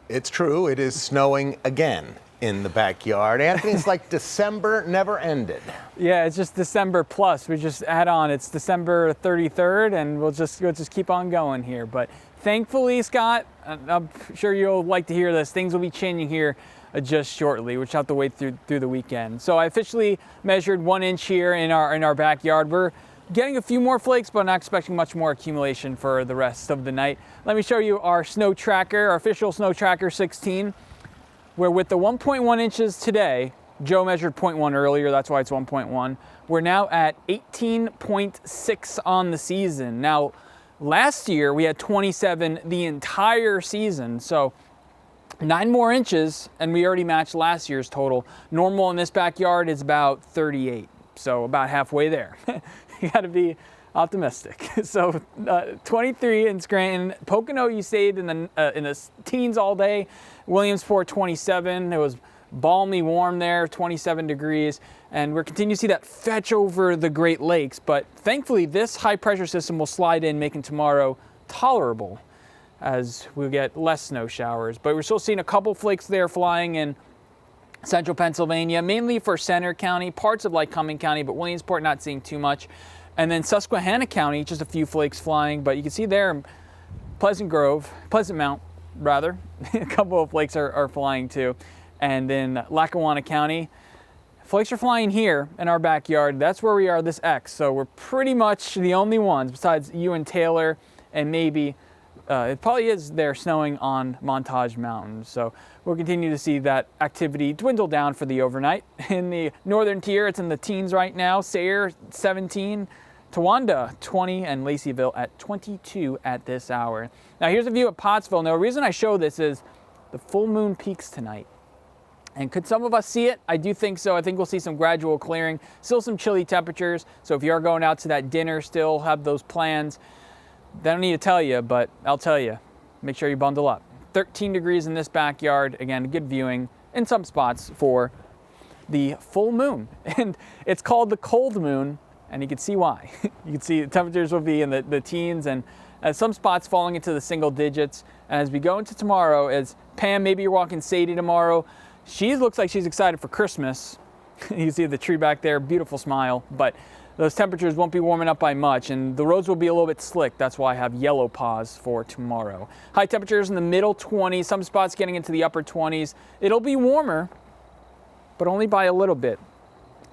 It's true, it is snowing again in the backyard. Anthony, it's like December never ended. Yeah, it's just December plus. We just add on. It's December 33rd, and we'll just keep on going here. But thankfully, Scott, I'm sure you'll like to hear this. Things will be changing here just shortly. We'll just have to wait through the weekend. So I officially measured 1 inch here in our backyard. We're getting a few more flakes, but not expecting much more accumulation for the rest of the night. Let me show you our snow tracker, our official snow tracker 16, where with the 1.1 inches today, Joe measured 0.1 earlier, that's why it's 1.1. We're now at 18.6 on the season. Now, last year we had 27 the entire season, so 9 more inches, and we already matched last year's total. Normal in this backyard is about 38, so about halfway there. You gotta be optimistic. So 23 in Scranton. Pocono, you stayed in the teens all day. Williamsport 27. It was balmy warm there, 27 degrees. And we're continuing to see that fetch over the Great Lakes. But thankfully, this high pressure system will slide in, making tomorrow tolerable as we get less snow showers. But we're still seeing a couple flakes there flying in central Pennsylvania, mainly for Center County, parts of Lycoming County, but Williamsport not seeing too much. And then Susquehanna County, just a few flakes flying, but you can see there, Pleasant Mount, rather, a couple of flakes are flying too. And then Lackawanna County, flakes are flying here in our backyard. That's where we are, this X. So we're pretty much the only ones, besides you and Taylor, and maybe it probably is there snowing on Montage Mountain. So we'll continue to see that activity dwindle down for the overnight. In the northern tier, it's in the teens right now. Sayre 17, Towanda 20, and Laceyville at 22 at this hour. Now here's a view of Pottsville. Now the reason I show this is the full moon peaks tonight. And could some of us see it? I do think so. I think we'll see some gradual clearing. Still some chilly temperatures. So if you are going out to that dinner, still have those plans. They don't need to tell you, but I'll tell you. Make sure you bundle up. 13 degrees in this backyard. Again, good viewing in some spots for the full moon. And it's called the cold moon, and you can see why. You can see the temperatures will be in the teens, and some spots falling into the single digits. And as we go into tomorrow, as Pam, maybe you're walking Sadie tomorrow, she looks like she's excited for Christmas. You see the tree back there, beautiful smile, but those temperatures won't be warming up by much, and the roads will be a little bit slick. That's why I have yellow pause for tomorrow. High temperatures in the middle 20s, some spots getting into the upper 20s. It'll be warmer, but only by a little bit.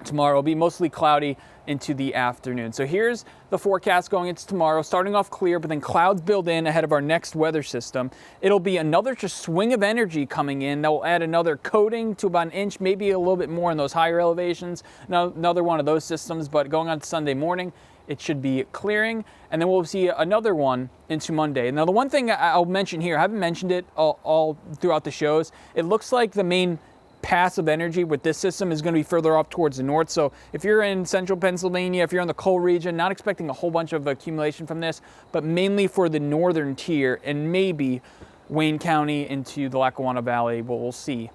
Tomorrow will be mostly cloudy into the afternoon. So here's the forecast going into tomorrow, starting off clear, but then clouds build in ahead of our next weather system. It'll be another just swing of energy coming in that will add another coating to about 1 inch, maybe a little bit more in those higher elevations. Now, another one of those systems, but going on to Sunday morning, it should be clearing, and then we'll see another one into Monday. Now, the one thing I'll mention here, I haven't mentioned it all throughout the shows, it looks like the main pass of energy with this system is going to be further up towards the north. So if you're in central Pennsylvania, if you're in the coal region, not expecting a whole bunch of accumulation from this, but mainly for the northern tier and maybe Wayne County into the Lackawanna Valley, we'll see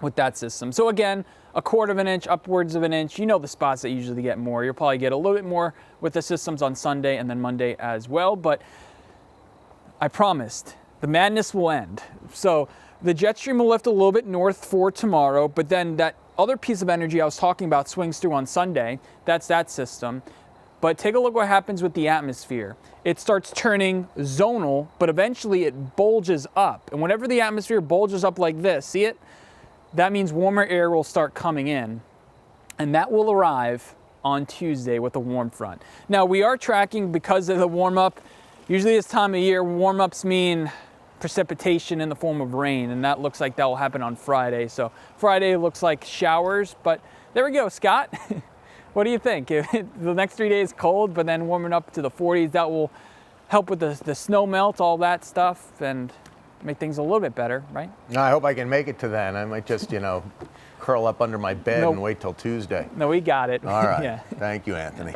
with that system. So again, 1/4 of an inch, upwards of an inch. You know the spots that usually get more. You'll probably get a little bit more with the systems on Sunday and then Monday as well. But I promised, the madness will end. So the jet stream will lift a little bit north for tomorrow, but then that other piece of energy I was talking about swings through on Sunday. That's that system. But take a look what happens with the atmosphere. It starts turning zonal, but eventually it bulges up. And whenever the atmosphere bulges up like this, see it? That means warmer air will start coming in. And that will arrive on Tuesday with a warm front. Now we are tracking, because of the warm up, usually this time of year, warm ups mean precipitation in the form of rain, and that looks like that will happen on Friday. So Friday looks like showers, but there we go, Scott. What do you think? The next 3 days cold, but then warming up to the 40s, that will help with the snow melt, all that stuff, and make things a little bit better, right? I hope I can make it to then. I might just, curl up under my bed and wait till Tuesday. No, we got it. All right. Yeah. Thank you, Anthony.